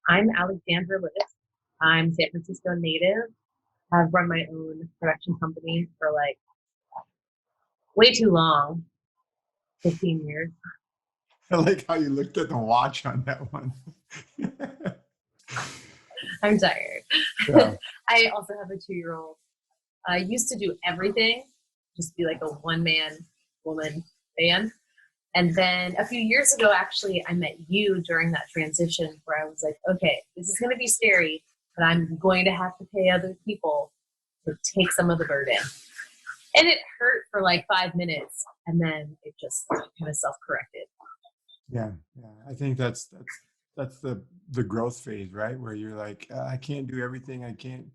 I'm Alexandra Lewis. I'm San Francisco native. I've run my own production company for like way too long, 15 years. I like how you looked at the watch on that one. I'm tired. Yeah. I also have a 2-year-old. I used to do everything, just be like a one man woman band. And then a few years ago, actually, I met you during that transition where I was like, okay, this is going to be scary, but I'm going to have to pay other people to take some of the burden. And it hurt for like 5 minutes, and then it just kind of self-corrected. Yeah, yeah. I think that's the growth phase, right? Where you're like, I can't do everything. I can't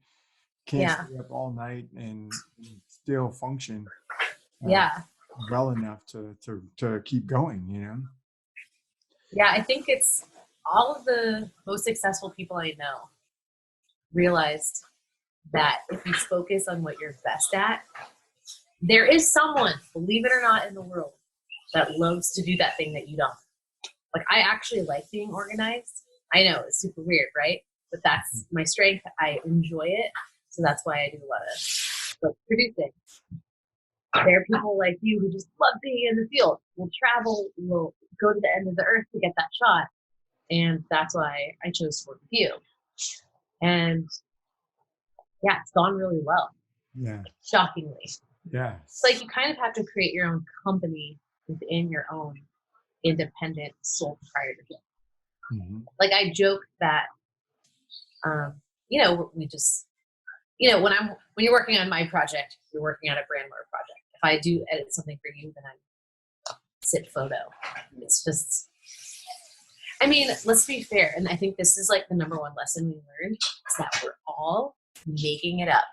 Yeah, stay up all night and still function uh, yeah, well enough to keep going, you know? yeah. I think it's all of the most successful people I know realized that if you focus on what you're best at, there is someone, believe it or not, in the world that loves to do that thing that you don't. Like, I actually like being organized. I know it's super weird, right? But that's my strength. I enjoy it. So that's why I do a lot of like producing. There are people like you who just love being in the field. Will travel, will go to the end of the earth to get that shot. And that's why I chose to work with you. And yeah, it's gone really well, Yeah, shockingly. yeah, It's like you kind of have to create your own company within your own independent sole proprietorship. hmm Like, I joke that, we just, when you're working on my project, you're working on a Brandler project. If I do edit something for you, then I sit photo. It's just, I mean, let's be fair. And I think this is like the number one lesson we learned is that we're all making it up.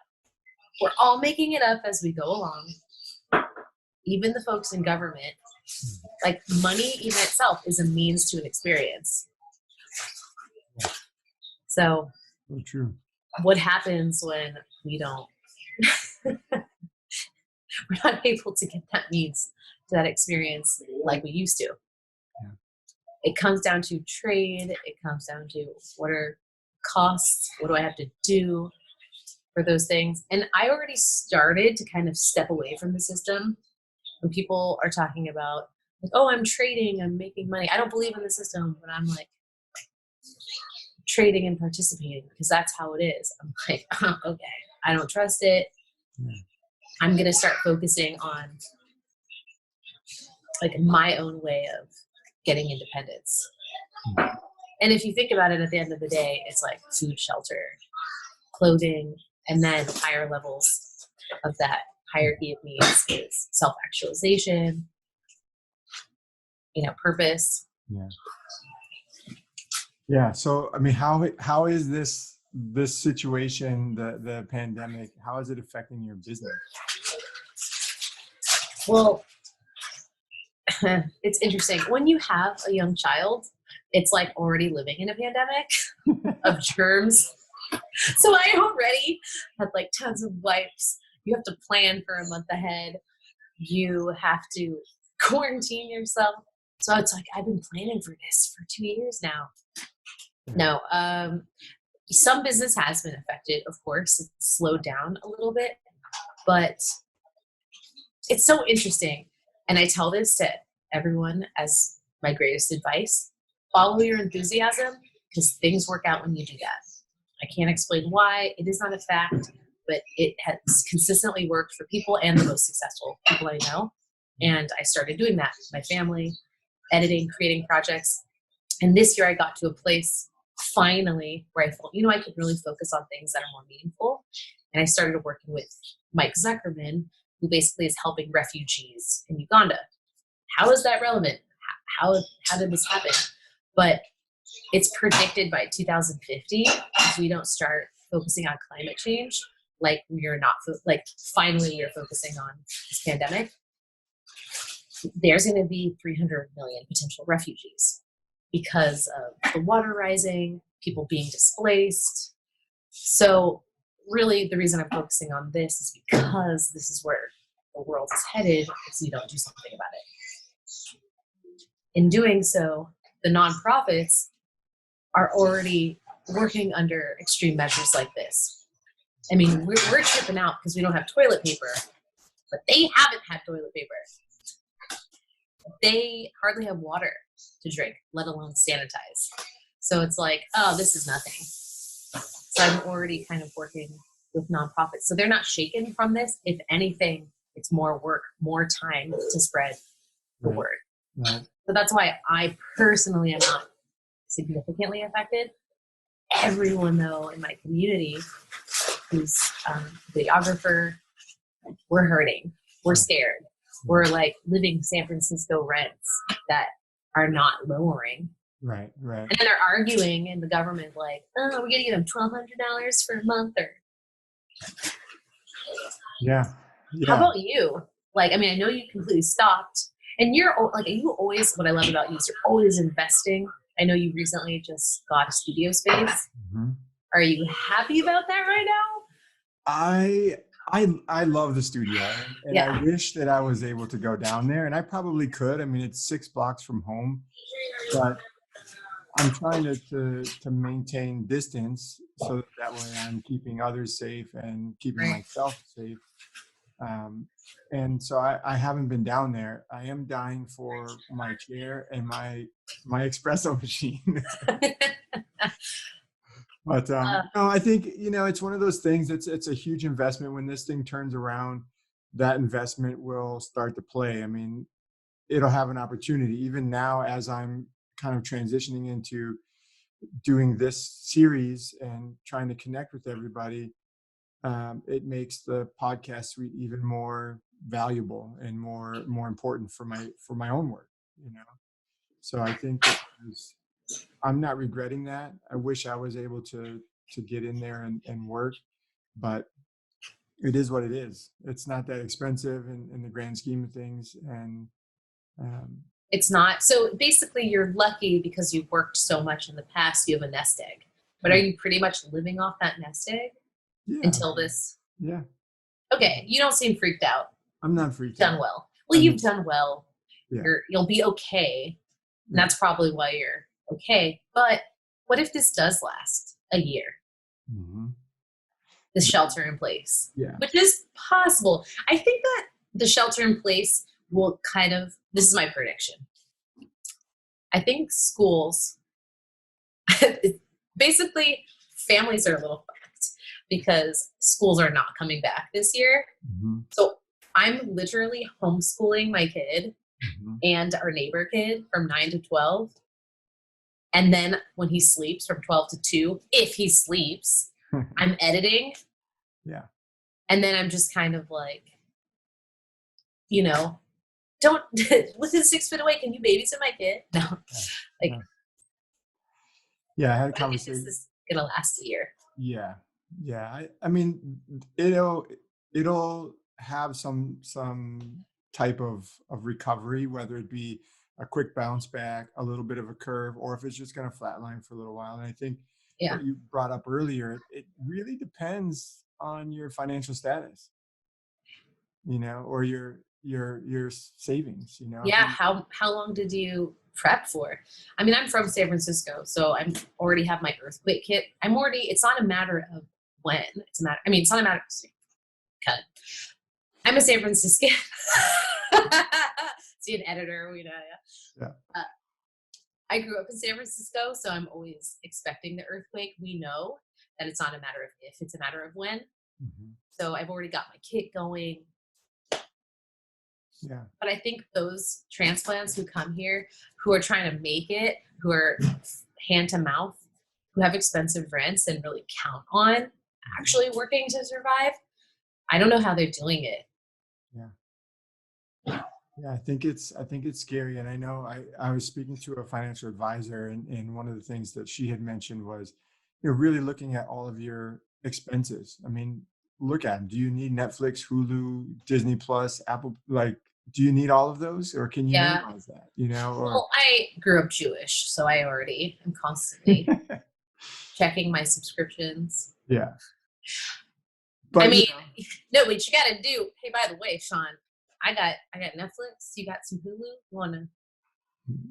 We're all making it up as we go along. Even the folks in government, like money even itself is a means to an experience. So so true. what happens when we don't, we're not able to get that means to that experience like we used to? Yeah. It comes down to trade. It comes down to what are costs? What do I have to do for those things? And I already started to kind of step away from the system when people are talking about, like, oh, I'm trading, I'm making money. I don't believe in the system, but I'm like trading and participating because that's how it is. I'm like, okay, I don't trust it. Yeah. I'm going to start focusing on like my own way of getting independence. And if you think about it, at the end of the day, it's like food, shelter, clothing, and then higher levels of that hierarchy of needs is self-actualization, purpose. Yeah. Yeah. So, I mean, how is this situation, the pandemic, how is it affecting your business? Well, it's interesting. When you have a young child, it's like already living in a pandemic of germs. So I already had like tons of wipes. You have to plan for a month ahead. You have to quarantine yourself. So it's like, I've been planning for this for 2 years now. No, some business has been affected, of course. It's slowed down a little bit, but it's so interesting. And I tell this to everyone as my greatest advice: follow your enthusiasm, because things work out when you do that. I can't explain why. It is not a fact, but it has consistently worked for people and the most successful people I know. And I started doing that with my family, editing, creating projects. And this year I got to a place finally where I felt, I could really focus on things that are more meaningful. And I started working with Mike Zuckerman, who basically is helping refugees in Uganda. How is that relevant? How did this happen? But it's predicted by 2050, if we don't start focusing on climate change, like we are not, like finally we are focusing on this pandemic, there's going to be 300 million potential refugees because of the water rising, people being displaced. So really the reason I'm focusing on this is because this is where the world is headed if we don't do something about it. In doing so, the nonprofits are already working under extreme measures like this. I mean, we're tripping out because we don't have toilet paper, but they haven't had toilet paper. They hardly have water to drink, let alone sanitize. So it's like, oh, this is nothing. So I'm already kind of working with nonprofits. So they're not shaken from this. If anything, it's more work, more time to spread the word. Right. So that's why I personally am not significantly affected. Everyone, though, in my community who's a videographer, we're hurting. We're scared. We're like living San Francisco rents that are not lowering. Right. And then they're arguing in the government like, oh, we're going to give them $1,200 for a month. Or Yeah. How about you? Like, I mean, I know you completely stopped. And you're like, you always, what I love about you is you're always investing. I know you recently just got a studio space. Mm-hmm. Are you happy about that right now? I love the studio, and I wish that I was able to go down there, and I probably could. I mean, it's 6 blocks from home, but I'm trying to maintain distance so that way I'm keeping others safe and keeping myself safe. And so I haven't been down there. I am dying for my chair and my espresso machine. But no, I think, it's one of those things. It's a huge investment. When this thing turns around, that investment will start to play. I mean, it'll have an opportunity. Even now, as I'm kind of transitioning into doing this series and trying to connect with everybody, it makes the podcast suite even more valuable and more important for my own work. So I think that I'm not regretting that. I wish I was able to get in there and work, but it is what it is. It's not that expensive in the grand scheme of things. And it's not. So basically you're lucky because you've worked so much in the past, you have a nest egg. But are you pretty much living off that nest egg until this? Yeah. Okay. You don't seem freaked out. I'm not freaked out. Done well. Well, you've done well. Yeah. You'll be okay. And that's probably why you're okay. But what if this does last a year? Mm-hmm. This shelter in place, which is possible. I think that the shelter in place will this is my prediction. I think schools, basically families are a little fucked because schools are not coming back this year. Mm-hmm. So I'm literally homeschooling my kid and our neighbor kid from 9 to 12. And then when he sleeps from 12 to 2, if he sleeps, I'm editing. Yeah. And then I'm just kind of like, don't within 6 feet away, can you babysit my kid? No. I had a conversation. This is gonna last a year. Yeah. I mean, it'll have some type of recovery, whether it be a quick bounce back, a little bit of a curve, or if it's just going to flatline for a little while. And I think what you brought up earlier, it really depends on your financial status, or your savings, Yeah. How long did you prep for? I mean, I'm from San Francisco, so I already have my earthquake kit. It's not a matter of when. It's not a matter of cut. I'm a San Franciscan. See an editor, I grew up in San Francisco, so I'm always expecting the earthquake. We know that it's not a matter of if, it's a matter of when. Mm-hmm. So I've already got my kit going. Yeah. But I think those transplants who come here, who are trying to make it, who are hand to mouth, who have expensive rents and really count on actually working to survive, I don't know how they're doing it. Yeah, I think it's scary. And I know I was speaking to a financial advisor, and one of the things that she had mentioned was, really looking at all of your expenses. I mean, look at them. Do you need Netflix, Hulu, Disney Plus, Apple? Do you need all of those, or can you minimize that? Well, I grew up Jewish, so I already am constantly checking my subscriptions. Yeah. But I mean, no, what you got to do. Hey, by the way, Sean, I got Netflix. You got some Hulu? You want to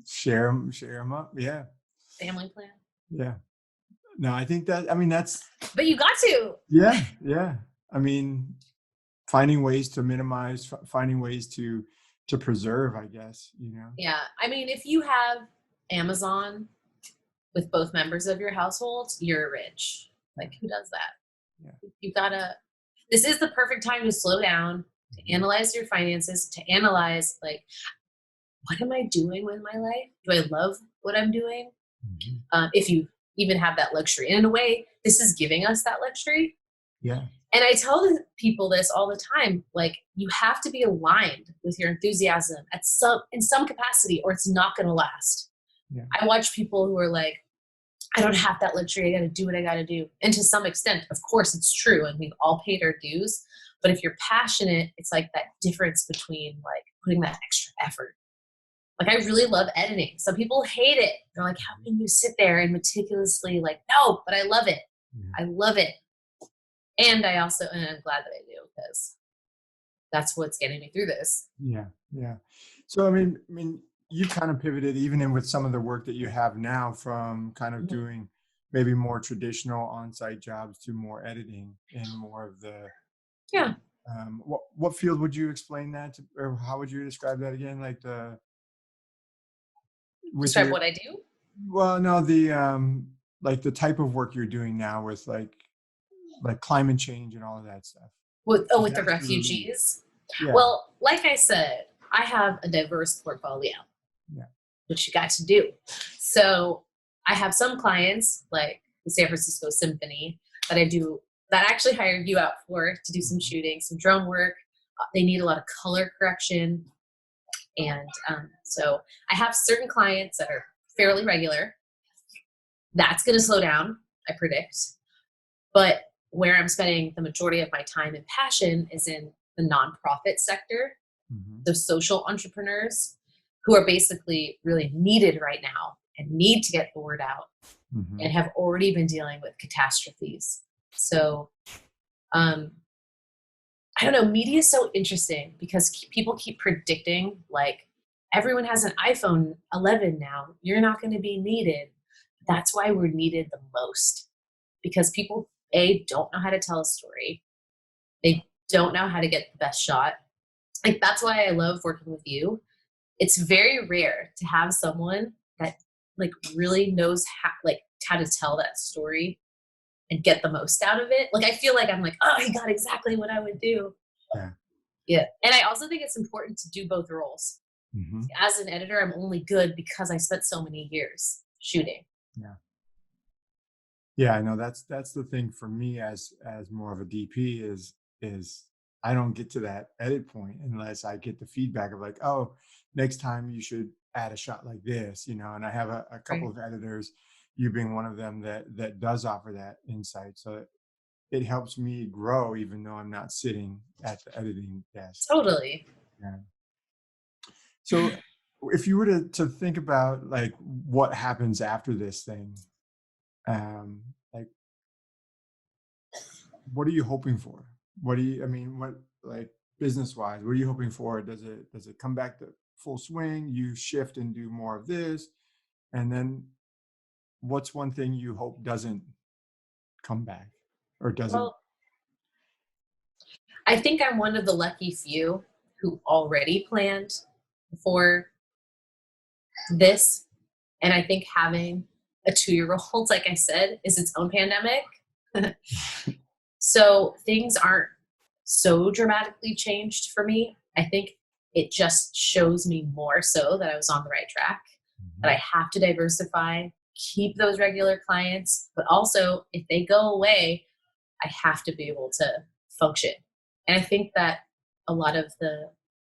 share them up? Yeah. Family plan? Yeah. No, I think that, I mean, that's, But you got to. yeah, yeah. I mean, finding ways to minimize, finding ways to preserve, I guess, you know. Yeah. I mean, if you have Amazon with both members of your household, you're rich. Like, who does that? Yeah. You gotta, this is the perfect time to slow down, to Mhm. analyze your finances, to analyze, like, what am I doing with my life? Do I love what I'm doing? Mhm. If you even have that luxury. And in a way, this is giving us that luxury. Yeah. And I tell people this all the time, like, you have to be aligned with your enthusiasm at some in some capacity, or it's not going to last. Yeah. I watch people who are like, I don't have that luxury. I got to do what I got to do. And to some extent, of course, it's true. And we've all paid our dues. But if you're passionate, it's like that difference between like putting that extra effort. Like, I really love editing. Some people hate it. They're like, how can you sit there and meticulously, like, no, but I love it. Yeah. I love it. And I'm glad that I do, because that's what's getting me through this. Yeah. Yeah. So I mean, you kind of pivoted even in with some of the work that you have now from kind of Mhm. doing maybe more traditional on-site jobs to more editing and more of the Yeah. what field would you explain that to, or how would you describe that again? Like the with Describe your what I do well, no, the like the type of work you're doing now with like climate change and all of that stuff. Is with the that sort of the refugees. yeah, Well, like I said, I have a diverse portfolio, yeah. which you got to do. So I have some clients like the San Francisco Symphony that I do, that actually hired you out for, to do some Mhm, shooting, some drone work. They need a lot of color correction. And so I have certain clients that are fairly regular. That's going to slow down, I predict. But where I'm spending the majority of my time and passion is in the nonprofit sector, mhm, the social entrepreneurs who are basically really needed right now and need to get the word out mhm. and have already been dealing with catastrophes. So, um, I don't know, media is so interesting because people keep predicting, like, everyone has an iPhone 11 now. You're not going to be needed. That's why we're needed the most, because people, A, don't know how to tell a story. They don't know how to get the best shot. Like, that's why I love working with you. It's very rare to have someone that like really knows how to tell that story and get the most out of it. Like, I feel like I'm like, oh, he got exactly what I would do. Yeah. Yeah. And I also think it's important to do both roles. Mhm. As an editor, I'm only good because I spent so many years shooting. Yeah. Yeah, I know that's the thing for me as more of a DP is I don't get to that edit point unless I get the feedback of like, oh, next time you should add a shot like this, you know. And I have a couple Right. of editors, you being one of them that does offer that insight. So it helps me grow even though I'm not sitting at the editing desk. Totally. Yeah. So if you were to think about like what happens after this thing, like what are you hoping for? What do you, I mean, what like business wise, what are you hoping for? Does it come back to full swing? You shift and do more of this? And then what's one thing you hope doesn't come back or doesn't? Well, I think I'm one of the lucky few who already planned for this. And I think having a 2-year old, like I said, is its own pandemic. So things aren't so dramatically changed for me. I think it just shows me more so that I was on the right track, that Mhm. I have to diversify, keep those regular clients, but also if they go away, I have to be able to function. And I think that a lot of the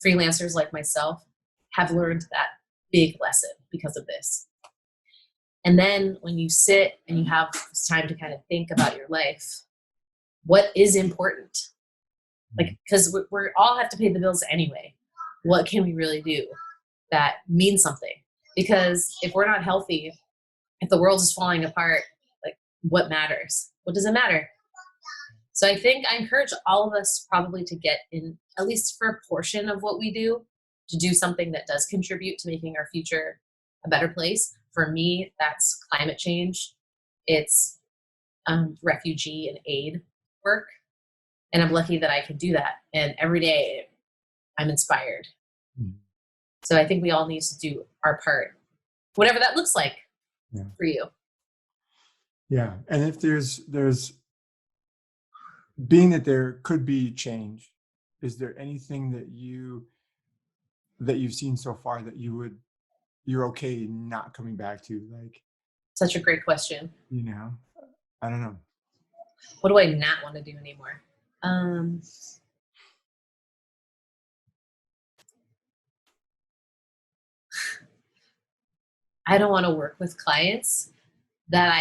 freelancers like myself have learned that big lesson because of this. And then when you sit and you have time to kind of think about your life, what is important? Mhm. Like, because we're all have to pay the bills anyway. What can we really do that means something? Because if we're not healthy, if the world is falling apart, like, what matters? What does it matter? So I think I encourage all of us probably to get in, at least for a portion of what we do, to do something that does contribute to making our future a better place. For me, that's climate change. It's refugee and aid work. And I'm lucky that I can do that. And every day I'm inspired. Mm. So I think we all need to do our part, whatever that looks like Yeah. for you. Yeah. And if there's being that there could be change, is there anything that you've seen so far that you're okay not coming back to? Like, Such a great question. you know, I don't know. What do I not want to do anymore? Um, I don't want to work with clients that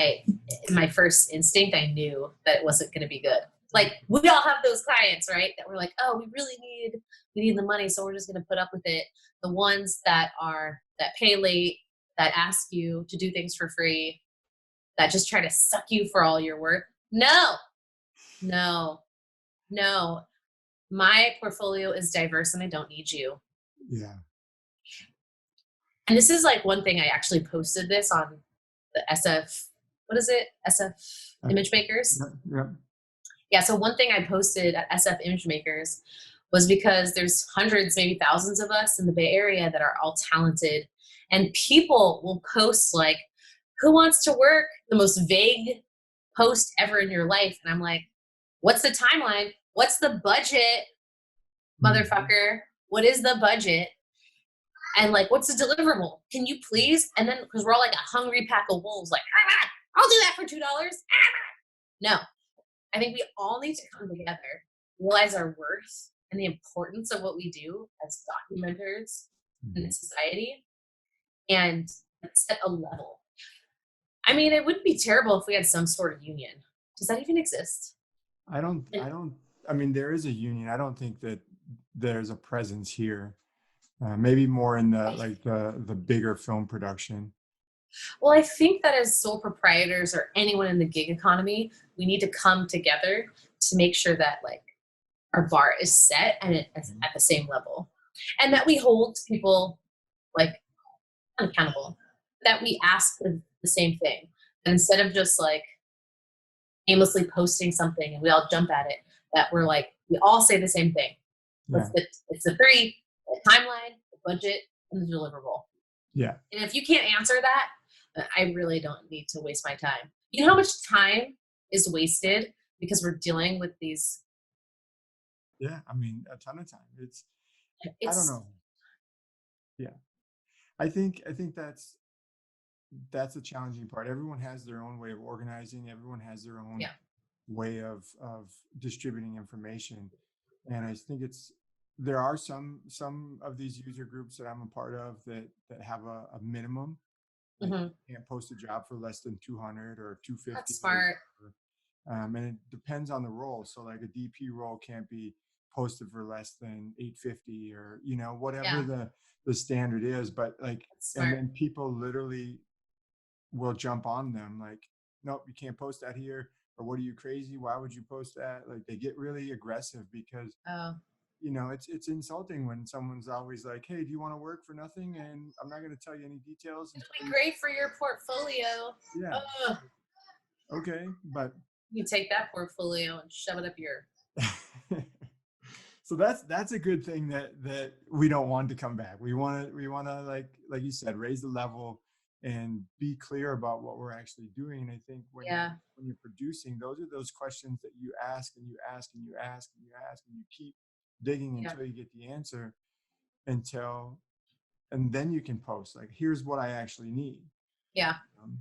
in my first instinct, I knew that it wasn't going to be good. Like we all have those clients, right? That we're like, oh, we need the money, so we're just going to put up with it. The ones that pay late, that ask you to do things for free, that just try to suck you for all your work. No, no, no. My portfolio is diverse, and I don't need you. Yeah. And this is like one thing I actually posted this on the SF. What is it? SF Image Makers. Yeah. Yeah. So one thing I posted at SF Image Makers was because there's hundreds, maybe thousands of us in the Bay Area that are all talented, and people will post like, "Who wants to work?" The most vague post ever in your life, and I'm like, "What's the timeline? What's the budget, motherfucker? What is the budget?" And like, what's the deliverable? Can you please? And then, because we're all like a hungry pack of wolves, like, I'll do that for $2. No, I think we all need to come together, realize our worth and the importance of what we do as documenters in society, and set a level. I mean, it wouldn't be terrible if we had some sort of union. Does that even exist? I mean, there is a union. I don't think that there's a presence here. Maybe more in the bigger film production. Well, I think that as sole proprietors or anyone in the gig economy, we need to come together to make sure that like our bar is set and it's at the same level, and that we hold people like accountable, that we ask the same thing, and instead of just like aimlessly posting something and we all jump at it, that we're like we all say the same thing. Yeah. It's the three: the timeline, the budget, and the deliverable. Yeah. And if you can't answer that, I really don't need to waste my time. You know how much time is wasted because we're dealing with these. Yeah. I mean, a ton of time. I don't It's know. Yeah. I think that's the challenging part. Everyone has their own way of organizing. Everyone has their own yeah, way of distributing information. And I think there are some of these user groups that I'm a part of that have a minimum. Like hmm you can't post a job for less than 200 or 250. that's smart. And it depends on the role. So like a DP role can't be posted for less than 850 or whatever Yeah, the standard is. But like, that's and smart. then people literally will jump on them like, nope, you can't post that here. Or what are you, crazy? Why would you post that? Like they get really aggressive because Oh, it's insulting when someone's always like, hey, do you want to work for nothing? And I'm not going to tell you any details it'll until be great for your portfolio. yeah, Oh, okay, but you take that portfolio and shove it up your. so that's a good thing that we don't want to come back. We want to like you said, raise the level and be clear about what we're actually doing. And I think Yeah, when you're producing, those are those questions that you ask and you ask and you ask and you ask and you keep digging yeah, until you get the answer, and then you can post like, here's what I actually need. yeah. um,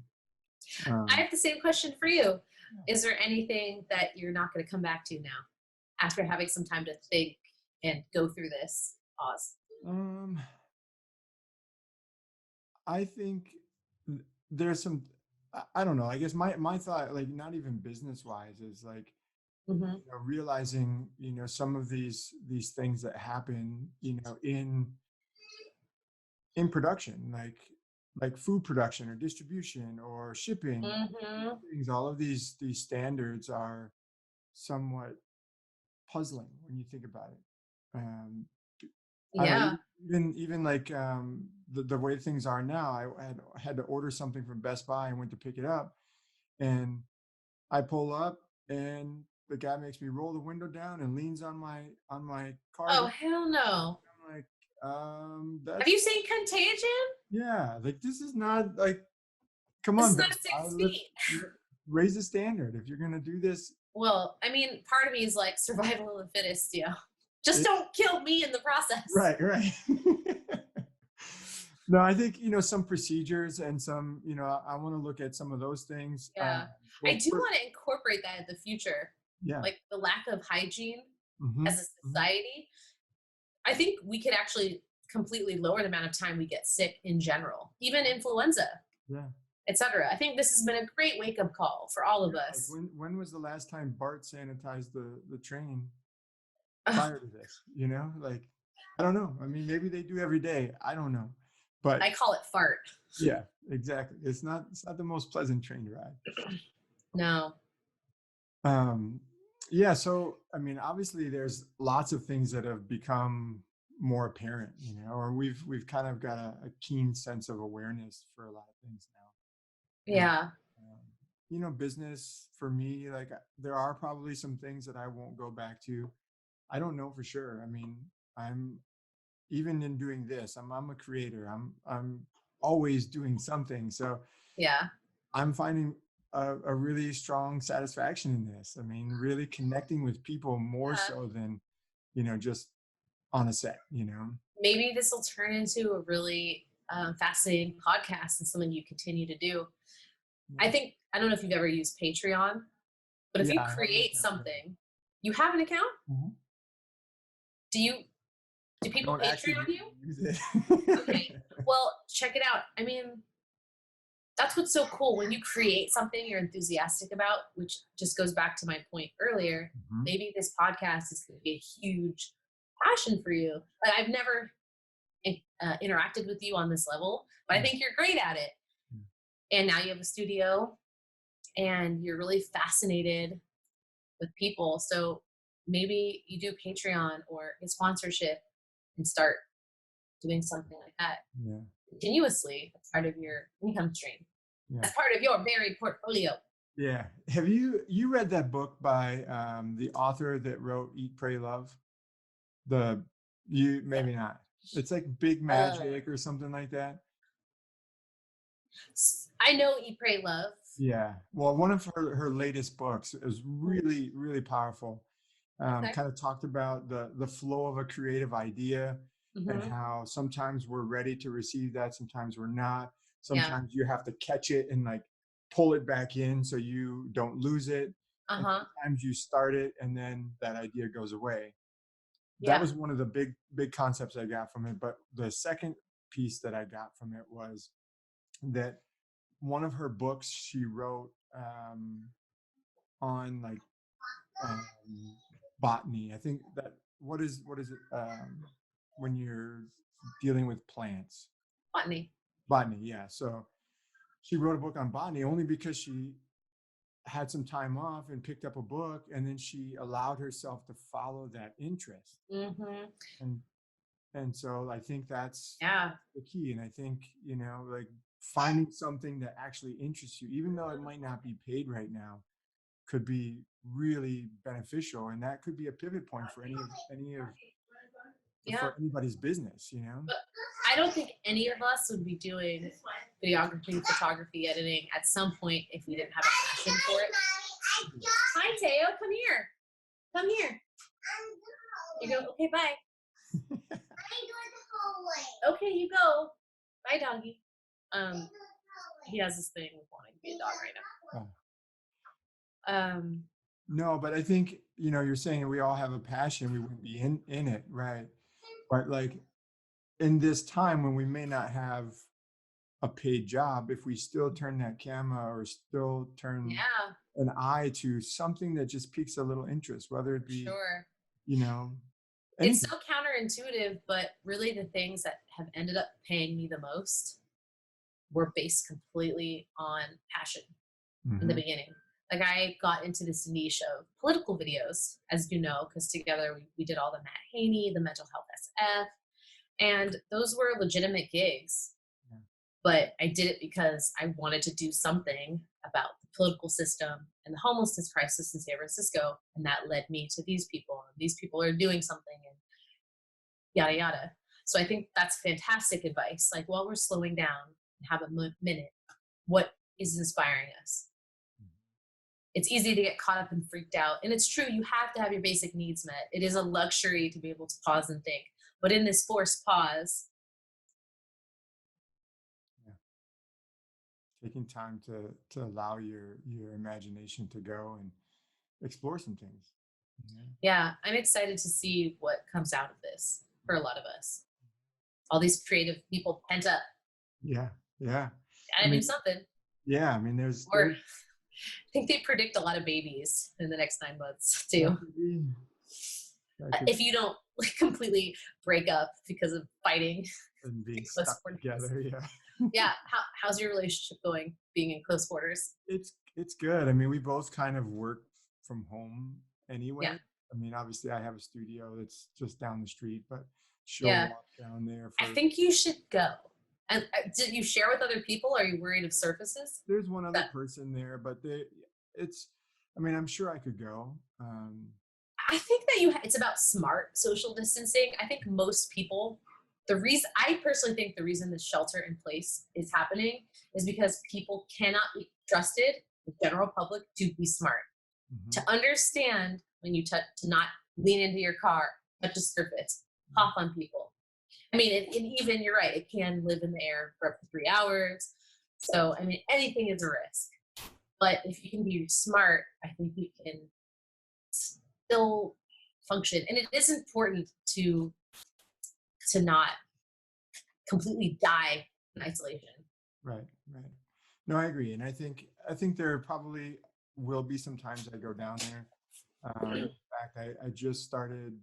I um, have the same question for you. Is there anything that you're not going to come back to now after having some time to think and go through this pause? um, I think there's some. I don't know. I guess my thought, like not even business wise, is like Hmm realizing some of these things that happen in production, like food production or distribution or shipping. hmm Things, all of these standards are somewhat puzzling when you think about it. I don't know, Yeah. even like the way things are now. I had to order something from Best Buy and went to pick it up, and I pull up and the guy makes me roll the window down and leans on my car Oh, door. hell no. I'm like, Have that's you seen Contagion? yeah, like this is not like, come This on, is not Best Buy, 6 feet. raise the standard. If you're gonna do this, Well, I mean, part of me is like survival of the fittest, Just it, don't kill me in the process. right, right. No, I think some procedures and some I want to look at some of those things. Yeah. I Well, do want to incorporate that in the future. yeah. Like the lack of hygiene Hmm. as a society. I think we could actually completely lower the amount of time we get sick in general, even influenza, Yeah. etc. I think this has been a great wake up call for all of Like us. when was the last time Bart sanitized the train prior to this? Like I don't know. I mean, maybe they do every day. I don't know, but I call it fart. yeah, exactly. It's not the most pleasant train to ride. No. Um, yeah. So I mean, obviously, there's lots of things that have become more apparent, or we've kind of got a keen sense of awareness for a lot of things now. And Yeah. business for me, like there are probably some things that I won't go back to. I don't know for sure. I mean, I'm even in doing this, I'm a creator. I'm always doing something. So Yeah. I'm finding a really strong satisfaction in this. I mean, really connecting with people more Yeah. so than, just on a set. Maybe this will turn into a really fascinating podcast and something you continue to do. I think, I don't know if you've ever used Patreon, but if Yeah, you I have an create account. something, you have an account? Mhm. Do you, do I people don't actually Patreon you? use it. Okay. Well, check it out. I mean, that's what's so cool when you create something you're enthusiastic about, which just goes back to my point earlier. Mhm. Maybe this podcast is going to be a huge passion for you. Like, I've never interacted with you on this level, but I think you're great at it. And now you have a studio and you're really fascinated with people. So maybe you do Patreon or a sponsorship and start doing something like that Yeah. continuously as part of your income stream, Yeah. as part of your varied portfolio. Yeah. Have you read that book by the author that wrote Eat, Pray, Love? You maybe not. It's like Big Magic or something like that. I know Eat, Pray, Love. Yeah. Well, one of her latest books is really, really powerful. Okay. Kind of talked about the flow of a creative idea and how sometimes we're ready to receive that, sometimes we're not. Sometimes you have to catch it and like pull it back in so you don't lose it. And sometimes you start it and then that idea goes away. That was one of the big concepts I got from it. But the second piece that I got from it was that one of her books she wrote on like um, botany. I think that what is it when you're dealing with plants? Botany. Botany, yeah. So she wrote a book on botany only because she had some time off and picked up a book, and then she allowed herself to follow that interest. And so I think that's the key. And I think like finding something that actually interests you, even though it might not be paid right now, could be really beneficial, and that could be a pivot point for for anybody's business. But I don't think any of us would be doing videography, photography, editing at some point if we didn't have a passion for it. Hi, Teo, come here. Come here. You go. Okay, bye. Okay, you go. Bye, doggy. He has this thing with wanting to be a dog right now. No, but I think you're saying we all have a passion. We wouldn't be in it, right? But like in this time when we may not have a paid job, if we still turn that camera or still turn an eye to something that just piques a little interest, whether it be it's so counterintuitive, but really the things that have ended up paying me the most were based completely on passion in the beginning. Like I got into this niche of political videos, as you know, because together we did all the Matt Haney, the Mental Health SF, and those were legitimate gigs. But I did it because I wanted to do something about the political system and the homelessness crisis in San Francisco, and that led me to these people, and these people are doing something, and yada yada. So I think that's fantastic advice. Like, while we're slowing down and have a minute, what is inspiring us? It's easy to get caught up and freaked out. And it's true, you have to have your basic needs met. It is a luxury to be able to pause and think. But in this forced pause, Yeah. Taking time to allow your imagination to go and explore some things. Yeah. yeah, I'm excited to see what comes out of this for a lot of us. All these creative people pent up. Yeah. Yeah. I Gotta do mean, something. yeah. I mean, Or I think they predict a lot of babies in the next 9 months that too. could be that could If you don't like completely break up because of fighting and being in close stuck quarters. together. Yeah. Yeah. How's your relationship going being in close quarters? It's good. I mean, we both kind of work from home Yeah. anyway. I mean, obviously, I have a studio that's just down the street, but she'll Yeah. walk down there I for. think you should go. And did you share with other people? Are you worried of surfaces? There's one other That person there, but it's. I mean, I'm sure I could go. I think that it's about smart social distancing. I think most people, the reason I personally think the reason the shelter in place is happening is because people cannot be trusted, the general public, to be smart, Mhm. to understand when you touch, to not lean into your car, touch a surface, cough on people. I mean, and even you're right, it can live in the air for up to 3 hours. So, I mean, anything is a risk. But if you can be smart, I think you can still function. And it is important to not completely die in isolation. Right, right. No, I agree, and I think there probably will be some times I go down there. In fact, I just started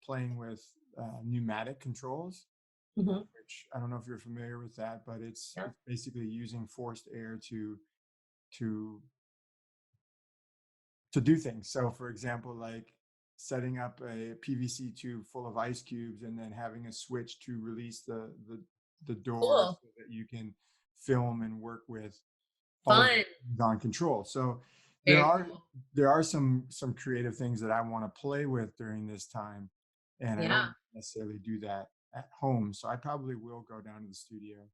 playing with pneumatic controls, Hmm. which I don't know if you're familiar with that, but it's Yeah. it's basically using forced air to to do things. So, for example, like setting up a PVC tube full of ice cubes and then having a switch to release the door Cool. so that you can film and work with all of Fun. those on control. So there Very are cool. there are some creative things that I want to play with during this time, and I Yeah. don't necessarily do that at home. So I probably will go down to the studio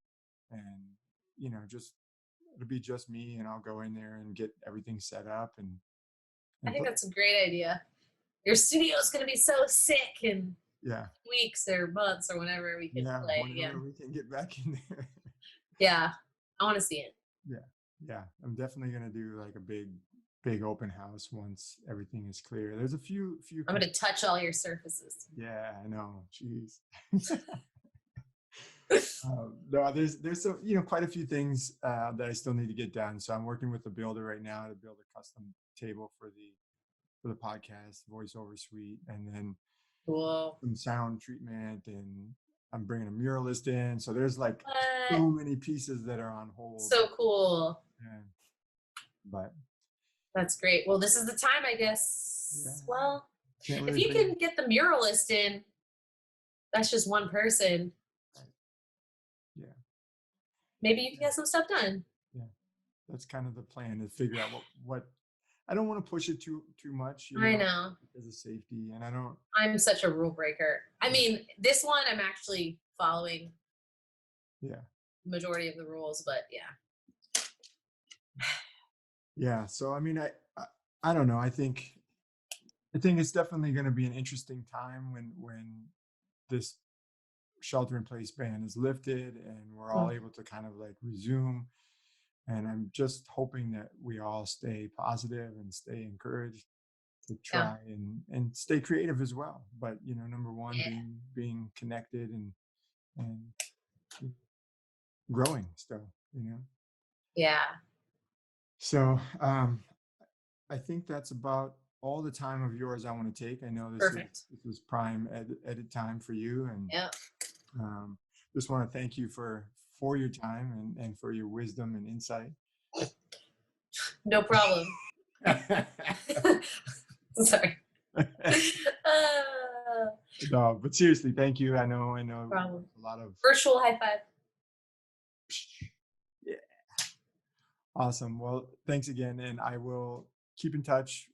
and just it'll be just me, and I'll go in there and get everything set up I and think play. that's a great idea. Your studio is going to be so sick in Yeah, weeks or months or whenever we can yeah. play again. Whenever we can get back in there. Yeah. I want to see it. Yeah, yeah. I'm definitely gonna do like a big open house once everything is clear. There's a few. I'm going to touch all your surfaces. Yeah, I know. Jeez. No, there's some quite a few things that I still need to get done. So I'm working with a builder right now to build a custom table for the podcast voiceover suite, and then Cool. some sound treatment, and I'm bringing a muralist in. So there's like What? so many pieces that are on hold. So cool. And, but That's great. Well, this is the time, I yeah, guess. Well, can't if really you think. can get the muralist in, that's just one person. Right. Yeah, Maybe you can get some stuff done. yeah. That's kind of the plan, to figure out what I don't want to push it too much, I know. because of safety, and I don't. I'm such a rule breaker. I mean, this one I'm actually following Yeah, the majority of the rules, but yeah. yeah. So I mean, I don't know. I think it's definitely going to be an interesting time when this shelter in place ban is lifted and we're all Mm. able to kind of like resume. And I'm just hoping that we all stay positive and stay encouraged to Yeah. try and stay creative as well. But number one, Yeah. being connected and growing still. Yeah. So I think that's about all the time of yours I want to take. I know Perfect. this is prime edit time for you, and Yeah. um, just want to thank you for your time and for your wisdom and insight. No problem. Sorry. No, but seriously, thank you. I know Problem. a lot of Virtual high five. yeah. Awesome. Well, thanks again, and I will keep in touch